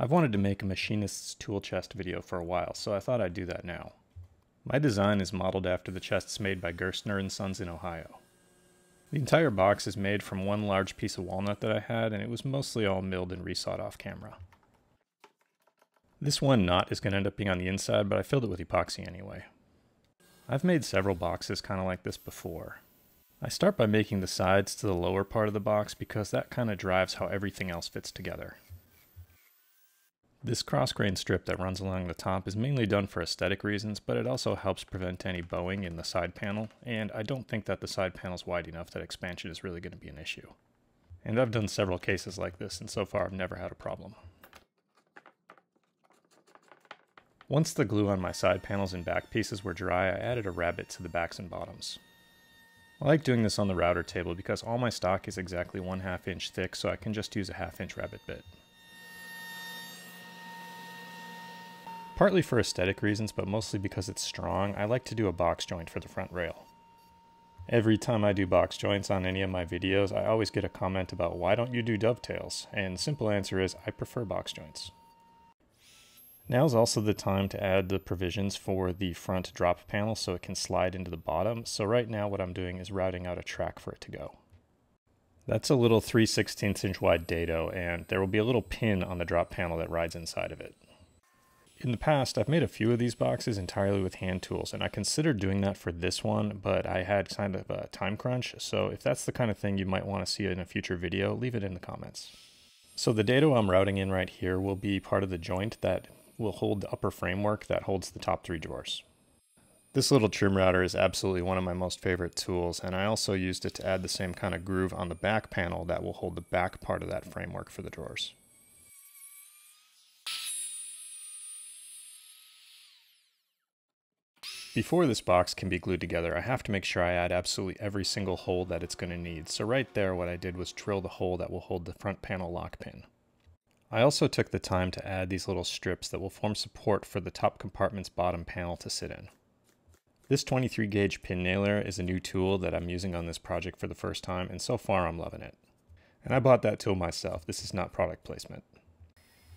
I've wanted to make a Machinist's tool chest video for a while, so I thought I'd do that now. My design is modeled after the chests made by Gerstner & Sons in Ohio. The entire box is made from one large piece of walnut that I had, and it was mostly all milled and resawed off camera. This one knot is going to end up being on the inside, but I filled it with epoxy anyway. I've made several boxes kind of like this before. I start by making the sides to the lower part of the box because that kind of drives how everything else fits together. This cross-grain strip that runs along the top is mainly done for aesthetic reasons, but it also helps prevent any bowing in the side panel, and I don't think that the side panel is wide enough that expansion is really going to be an issue. And I've done several cases like this, and so far I've never had a problem. Once the glue on my side panels and back pieces were dry, I added a rabbet to the backs and bottoms. I like doing this on the router table because all my stock is exactly 1/2 inch thick, so I can just use a 1/2 inch rabbet bit. Partly for aesthetic reasons, but mostly because it's strong, I like to do a box joint for the front rail. Every time I do box joints on any of my videos, I always get a comment about why don't you do dovetails, and the simple answer is I prefer box joints. Now is also the time to add the provisions for the front drop panel so it can slide into the bottom, so right now what I'm doing is routing out a track for it to go. That's a little 3/16 inch wide dado, and there will be a little pin on the drop panel that rides inside of it. In the past, I've made a few of these boxes entirely with hand tools, and I considered doing that for this one, but I had kind of a time crunch, so if that's the kind of thing you might want to see in a future video, leave it in the comments. So the dado I'm routing in right here will be part of the joint that will hold the upper framework that holds the top 3 drawers. This little trim router is absolutely one of my most favorite tools, and I also used it to add the same kind of groove on the back panel that will hold the back part of that framework for the drawers. Before this box can be glued together, I have to make sure I add absolutely every single hole that it's going to need. So right there, what I did was drill the hole that will hold the front panel lock pin. I also took the time to add these little strips that will form support for the top compartment's bottom panel to sit in. This 23 gauge pin nailer is a new tool that I'm using on this project for the first time, and so far I'm loving it. And I bought that tool myself. This is not product placement.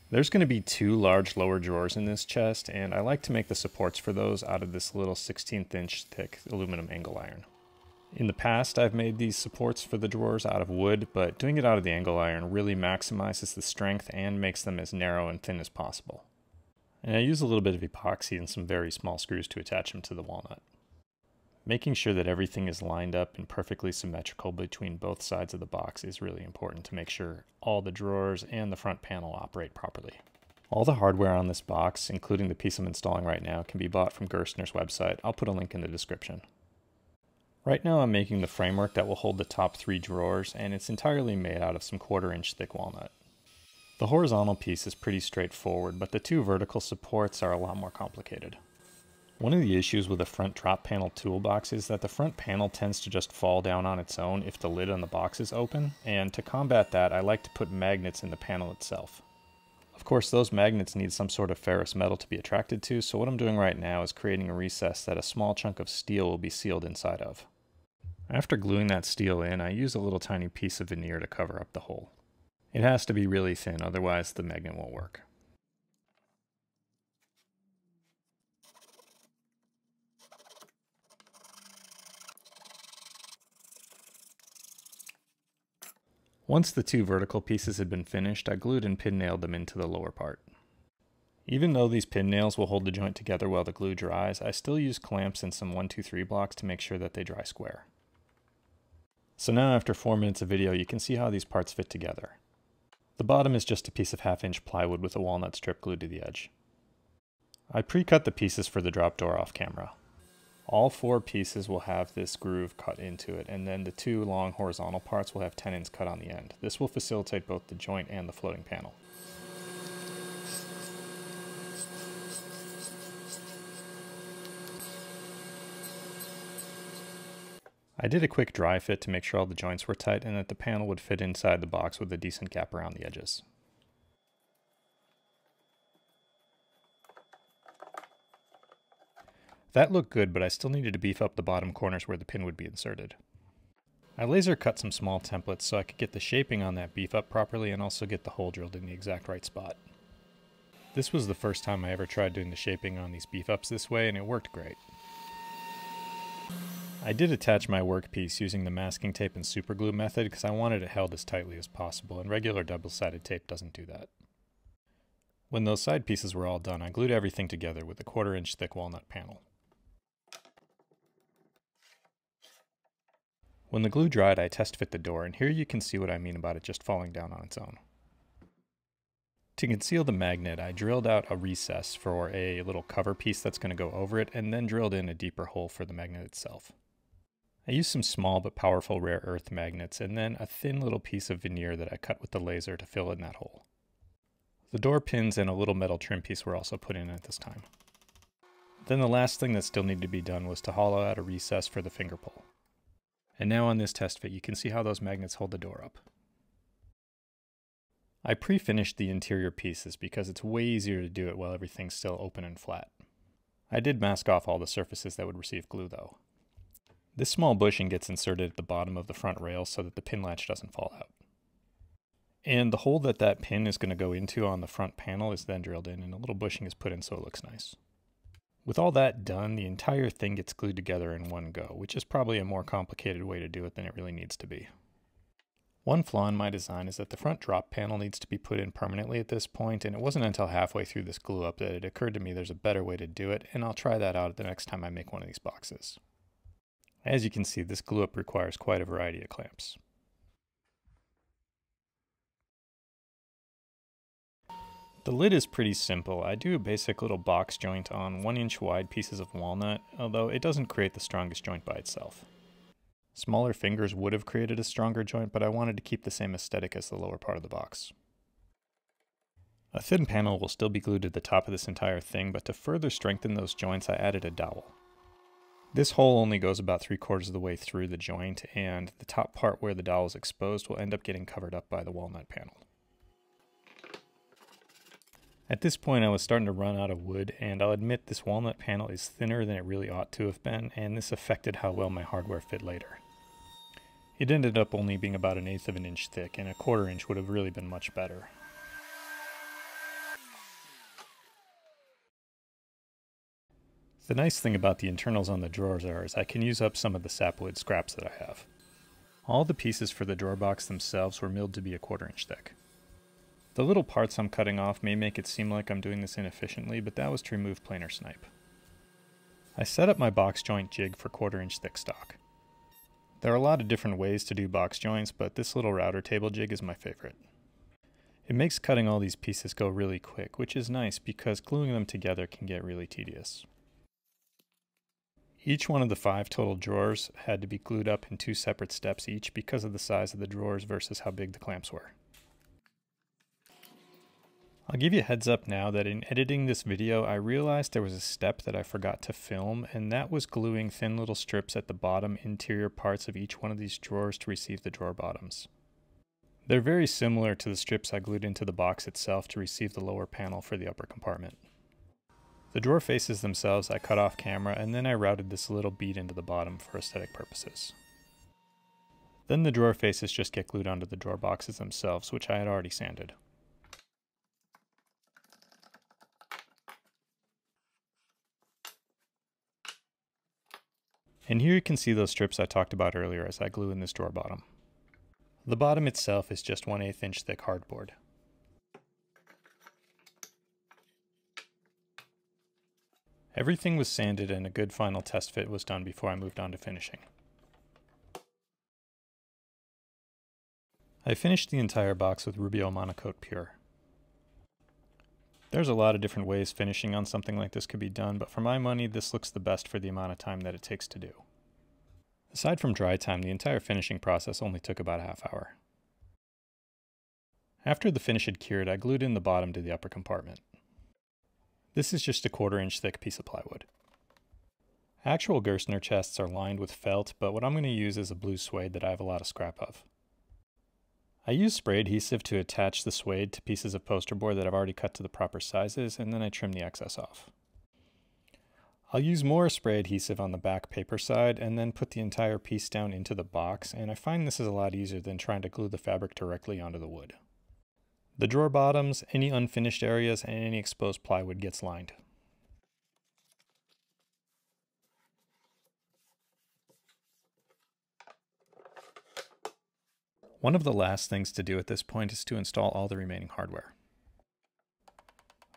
There's going to be 2 large lower drawers in this chest, and I like to make the supports for those out of this little 16th inch thick aluminum angle iron. In the past, I've made these supports for the drawers out of wood, but doing it out of the angle iron really maximizes the strength and makes them as narrow and thin as possible. And I use a little bit of epoxy and some very small screws to attach them to the walnut. Making sure that everything is lined up and perfectly symmetrical between both sides of the box is really important to make sure all the drawers and the front panel operate properly. All the hardware on this box, including the piece I'm installing right now, can be bought from Gerstner's website. I'll put a link in the description. Right now I'm making the framework that will hold the top 3 drawers, and it's entirely made out of some 1/4 inch thick walnut. The horizontal piece is pretty straightforward, but the 2 vertical supports are a lot more complicated. One of the issues with a front drop panel toolbox is that the front panel tends to just fall down on its own if the lid on the box is open, and to combat that I like to put magnets in the panel itself. Of course those magnets need some sort of ferrous metal to be attracted to, so what I'm doing right now is creating a recess that a small chunk of steel will be sealed inside of. After gluing that steel in, I use a little tiny piece of veneer to cover up the hole. It has to be really thin, otherwise the magnet won't work. Once the 2 vertical pieces had been finished, I glued and pin nailed them into the lower part. Even though these pin nails will hold the joint together while the glue dries, I still use clamps and some 1-2-3 blocks to make sure that they dry square. So now after 4 minutes of video, you can see how these parts fit together. The bottom is just a piece of 1/2 inch plywood with a walnut strip glued to the edge. I pre-cut the pieces for the drop door off camera. All 4 pieces will have this groove cut into it, and then the 2 long horizontal parts will have tenons cut on the end. This will facilitate both the joint and the floating panel. I did a quick dry fit to make sure all the joints were tight and that the panel would fit inside the box with a decent gap around the edges. That looked good, but I still needed to beef up the bottom corners where the pin would be inserted. I laser cut some small templates so I could get the shaping on that beef up properly and also get the hole drilled in the exact right spot. This was the first time I ever tried doing the shaping on these beef ups this way, and it worked great. I did attach my workpiece using the masking tape and superglue method because I wanted it held as tightly as possible, and regular double-sided tape doesn't do that. When those side pieces were all done, I glued everything together with a 1/4 inch thick walnut panel. When the glue dried, I test fit the door, and here you can see what I mean about it just falling down on its own. To conceal the magnet, I drilled out a recess for a little cover piece that's going to go over it, and then drilled in a deeper hole for the magnet itself. I used some small but powerful rare earth magnets, and then a thin little piece of veneer that I cut with the laser to fill in that hole. The door pins and a little metal trim piece were also put in at this time. Then the last thing that still needed to be done was to hollow out a recess for the finger pull. And now on this test fit, you can see how those magnets hold the door up. I pre-finished the interior pieces because it's way easier to do it while everything's still open and flat. I did mask off all the surfaces that would receive glue though. This small bushing gets inserted at the bottom of the front rail so that the pin latch doesn't fall out. And the hole that that pin is going to go into on the front panel is then drilled in, and a little bushing is put in so it looks nice. With all that done, the entire thing gets glued together in one go, which is probably a more complicated way to do it than it really needs to be. One flaw in my design is that the front drop panel needs to be put in permanently at this point, and it wasn't until halfway through this glue up that it occurred to me there's a better way to do it, and I'll try that out the next time I make one of these boxes. As you can see, this glue up requires quite a variety of clamps. The lid is pretty simple. I do a basic little box joint on 1-inch wide pieces of walnut, although it doesn't create the strongest joint by itself. Smaller fingers would have created a stronger joint, but I wanted to keep the same aesthetic as the lower part of the box. A thin panel will still be glued to the top of this entire thing, but to further strengthen those joints I added a dowel. This hole only goes about 3/4 of the way through the joint, and the top part where the dowel is exposed will end up getting covered up by the walnut panel. At this point I was starting to run out of wood, and I'll admit this walnut panel is thinner than it really ought to have been, and this affected how well my hardware fit later. It ended up only being about 1/8 of an inch thick, and a 1/4 inch would have really been much better. The nice thing about the internals on the drawers is I can use up some of the sapwood scraps that I have. All the pieces for the drawer box themselves were milled to be a 1/4 inch thick. The little parts I'm cutting off may make it seem like I'm doing this inefficiently, but that was to remove planer snipe. I set up my box joint jig for 1/4 inch thick stock. There are a lot of different ways to do box joints, but this little router table jig is my favorite. It makes cutting all these pieces go really quick, which is nice because gluing them together can get really tedious. Each one of the 5 total drawers had to be glued up in 2 separate steps each because of the size of the drawers versus how big the clamps were. I'll give you a heads up now that in editing this video I realized there was a step that I forgot to film, and that was gluing thin little strips at the bottom interior parts of each one of these drawers to receive the drawer bottoms. They're very similar to the strips I glued into the box itself to receive the lower panel for the upper compartment. The drawer faces themselves I cut off camera, and then I routed this little bead into the bottom for aesthetic purposes. Then the drawer faces just get glued onto the drawer boxes themselves, which I had already sanded. And here you can see those strips I talked about earlier as I glue in this drawer bottom. The bottom itself is just 1/8 inch thick hardboard. Everything was sanded and a good final test fit was done before I moved on to finishing. I finished the entire box with Rubio Monocoat Pure. There's a lot of different ways finishing on something like this could be done, but for my money this looks the best for the amount of time that it takes to do. Aside from dry time, the entire finishing process only took about a half hour. After the finish had cured, I glued in the bottom to the upper compartment. This is just a 1/4 inch thick piece of plywood. Actual Gerstner chests are lined with felt, but what I'm going to use is a blue suede that I have a lot of scrap of. I use spray adhesive to attach the suede to pieces of poster board that I've already cut to the proper sizes, and then I trim the excess off. I'll use more spray adhesive on the back paper side and then put the entire piece down into the box, and I find this is a lot easier than trying to glue the fabric directly onto the wood. The drawer bottoms, any unfinished areas, and any exposed plywood gets lined. One of the last things to do at this point is to install all the remaining hardware.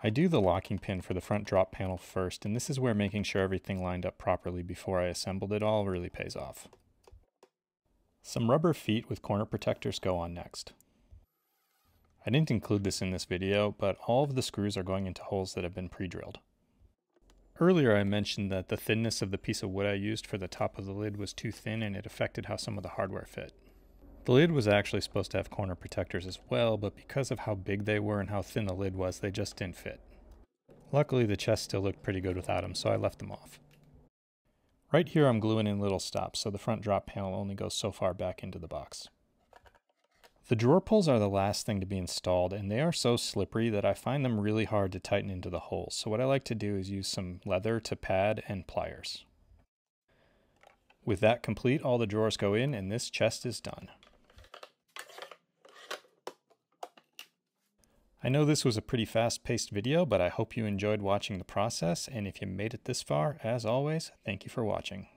I do the locking pin for the front drop panel first, and this is where making sure everything lined up properly before I assembled it all really pays off. Some rubber feet with corner protectors go on next. I didn't include this in this video, but all of the screws are going into holes that have been pre-drilled. Earlier I mentioned that the thinness of the piece of wood I used for the top of the lid was too thin and it affected how some of the hardware fit. The lid was actually supposed to have corner protectors as well, but because of how big they were and how thin the lid was, they just didn't fit. Luckily the chest still looked pretty good without them, so I left them off. Right here I'm gluing in little stops, so the front drop panel only goes so far back into the box. The drawer pulls are the last thing to be installed, and they are so slippery that I find them really hard to tighten into the holes, so what I like to do is use some leather to pad and pliers. With that complete, all the drawers go in and this chest is done. I know this was a pretty fast-paced video, but I hope you enjoyed watching the process, and if you made it this far, as always, thank you for watching.